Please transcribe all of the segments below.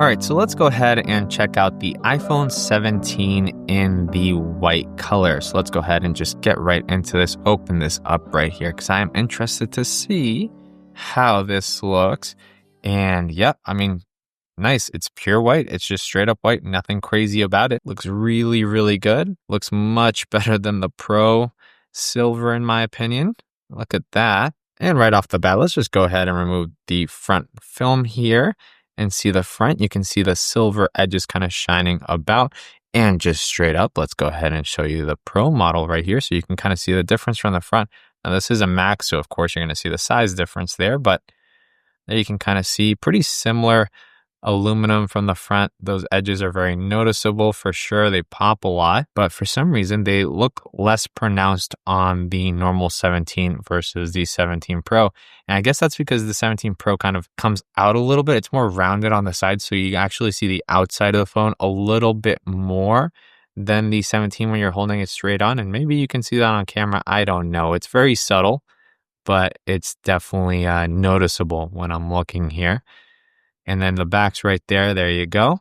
All right, so let's go ahead and check out the iPhone 17 in the white color. So let's go ahead and just get right into this, open this up right here because I am interested to see how this looks. And yep, I mean, nice. It's pure white. It's just straight up white, nothing crazy about it. Looks really, really good. Looks much better than the Pro Silver in my opinion. Look at that. And right off the bat, let's just go ahead and remove the front film here and see the front. You can see the silver edges kind of shining about. And just straight up, let's go ahead and show you the Pro model right here so you can kind of see the difference from the front. Now this is a Max, so of course you're going to see the size difference there, but there you can kind of see pretty similar aluminum from the front. Those edges are very noticeable for sure. They pop a lot, but for some reason they look less pronounced on the normal 17 versus the 17 Pro. And I guess that's because the 17 Pro kind of comes out a little bit. It's more rounded on the side, so you actually see the outside of the phone a little bit more than the 17 when you're holding it straight on. And maybe you can see that on camera. I don't know. It's very subtle, but it's definitely noticeable when I'm looking here. And then the back's right there. There you go.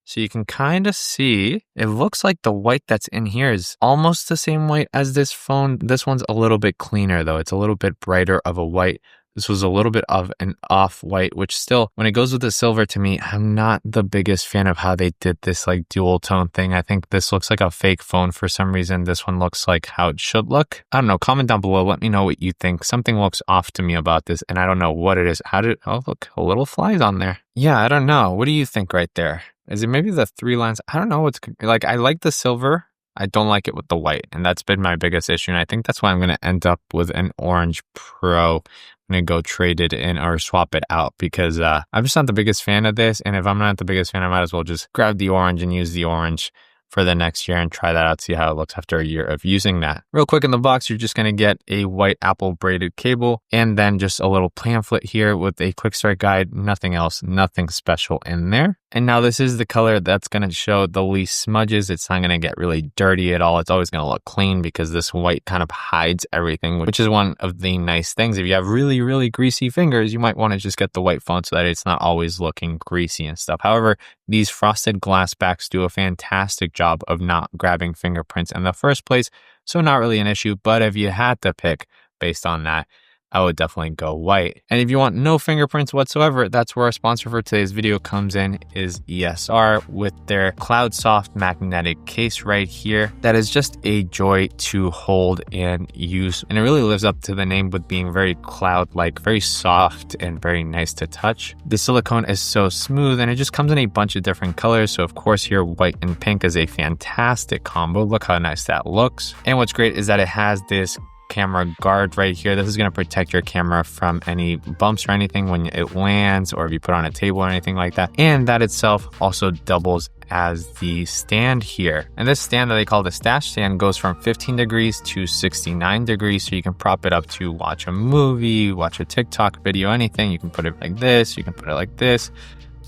So you can kind of see, it looks like the white that's in here is almost the same white as this phone. This one's a little bit cleaner though. It's a little bit brighter of a white. This was a little bit of an off-white, which still, when it goes with the silver to me, I'm not the biggest fan of how they did this like dual tone thing. I think this looks like a fake phone for some reason. This one looks like how it should look. I don't know. Comment down below. Let me know what you think. Something looks off to me about this, and I don't know what it is. Oh, look, a little flies on there. Yeah, I don't know. What do you think right there? Is it maybe the 3 lines? I don't know what's like. I like the silver. I don't like it with the white, and that's been my biggest issue. And I think that's why I'm going to end up with an orange Pro. I'm going to go trade it in or swap it out because I'm just not the biggest fan of this. And if I'm not the biggest fan, I might as well just grab the orange and use the orange for the next year and try that out, see how it looks after a year of using that. Real quick in the box, you're just going to get a white Apple braided cable and then just a little pamphlet here with a quick start guide. Nothing else, nothing special in there. And now this is the color that's going to show the least smudges. It's not going to get really dirty at all. It's always going to look clean because this white kind of hides everything, which is one of the nice things. If you have really, really greasy fingers, you might want to just get the white phone so that it's not always looking greasy and stuff. However, these frosted glass backs do a fantastic job of not grabbing fingerprints in the first place. So not really an issue, but if you had to pick based on that, I would definitely go white. And if you want no fingerprints whatsoever, that's where our sponsor for today's video comes in, is ESR with their Cloud Soft magnetic case right here. That is just a joy to hold and use. And it really lives up to the name with being very cloud-like, very soft and very nice to touch. The silicone is so smooth and it just comes in a bunch of different colors. So of course here, white and pink is a fantastic combo. Look how nice that looks. And what's great is that it has this camera guard right here. This is going to protect your camera from any bumps or anything when it lands or if you put it on a table or anything like that. And that itself also doubles as the stand here. And this stand that they call the stash stand goes from 15 degrees to 69 degrees. So you can prop it up to watch a movie, watch a TikTok video, anything. You can put it like this. You can put it like this,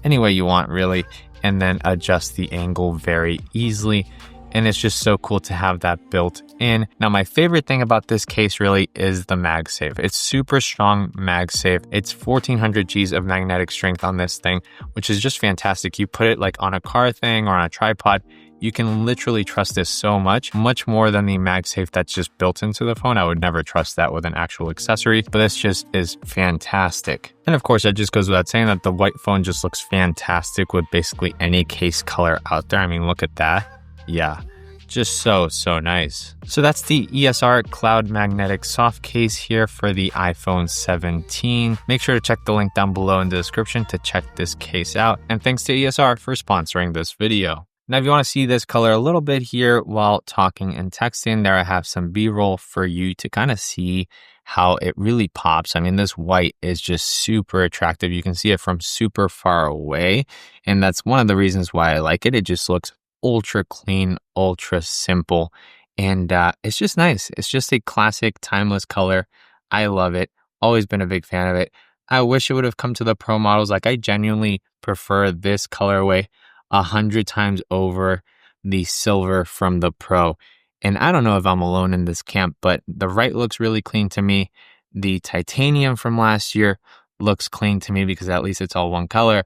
any way you want really, and then adjust the angle very easily. And it's just so cool to have that built in. Now, my favorite thing about this case really is the MagSafe. It's super strong MagSafe. It's 1400 Gs of magnetic strength on this thing, which is just fantastic. You put it like on a car thing or on a tripod, you can literally trust this so much more than the MagSafe that's just built into the phone. I would never trust that with an actual accessory, but this just is fantastic. And of course, that just goes without saying that the white phone just looks fantastic with basically any case color out there. I mean, look at that. Yeah, just so nice. So that's the ESR Cloud Magnetic Soft Case here for the iPhone 17. Make sure to check the link down below in the description to check this case out. And thanks to ESR for sponsoring this video. Now, if you want to see this color a little bit here while talking and texting, there I have some B-roll for you to kind of see how it really pops. I mean, this white is just super attractive. You can see it from super far away. And that's one of the reasons why I like it. It just looks ultra clean, ultra simple, and it's just nice. It's just a classic, timeless color. I love it. Always been a big fan of it. I wish it would have come to the Pro models. Like, I genuinely prefer this colorway 100 times over the silver from the Pro. And I don't know if I'm alone in this camp, but the right looks really clean to me. The titanium from last year looks clean to me because at least it's all one color.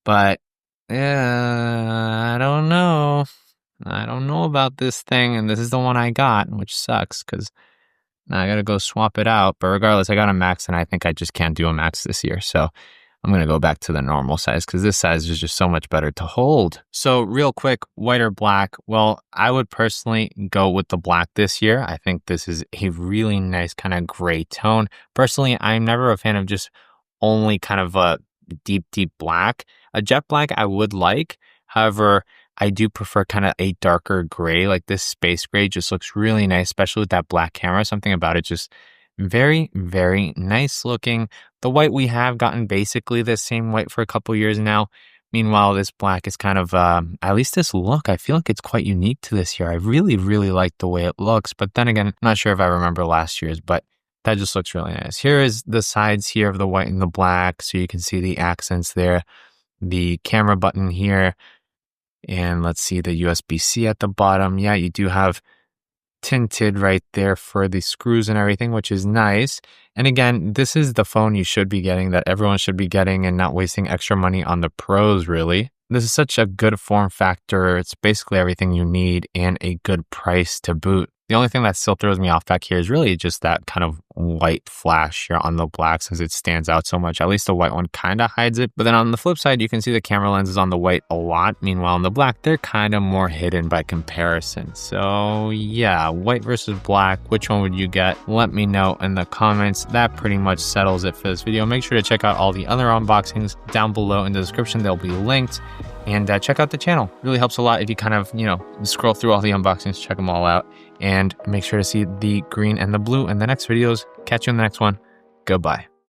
But Yeah, I don't know. I don't know about this thing, and this is the one I got, which sucks because now I gotta go swap it out. But regardless, I got a max, and I think I just can't do a max this year. So I'm gonna go back to the normal size because this size is just so much better to hold. So real quick, white or black? Well, I would personally go with the black this year. I think this is a really nice kind of gray tone. Personally, I'm never a fan of just only kind of a deep black. A jet black I would like. However, I do prefer kind of a darker gray. Like this space gray just looks really nice, especially with that black camera. Something about it just very nice looking. The white we have gotten basically the same white for a couple years now. Meanwhile, this black is kind of, at least this look, I feel like it's quite unique to this year. I really like the way it looks. But then again, I'm not sure if I remember last year's, but that just looks really nice. Here is the sides here of the white and the black. So you can see the accents there, the camera button here. And let's see the USB-C at the bottom. Yeah, you do have tinted right there for the screws and everything, which is nice. And again, this is the phone you should be getting, that everyone should be getting, and not wasting extra money on the pros, really. This is such a good form factor. It's basically everything you need and a good price to boot. The only thing that still throws me off back here is really just that kind of white flash here on the black, since it stands out so much. At least the white one kind of hides it. But then on the flip side, you can see the camera lenses on the white a lot. Meanwhile, on the black, they're kind of more hidden by comparison. So yeah, white versus black, which one would you get? Let me know in the comments. That pretty much settles it for this video. Make sure to check out all the other unboxings down below in the description. They'll be linked. And check out the channel. Really helps a lot if you kind of, scroll through all the unboxings, check them all out. And make sure to see the green and the blue in the next videos. Catch you in the next one. Goodbye.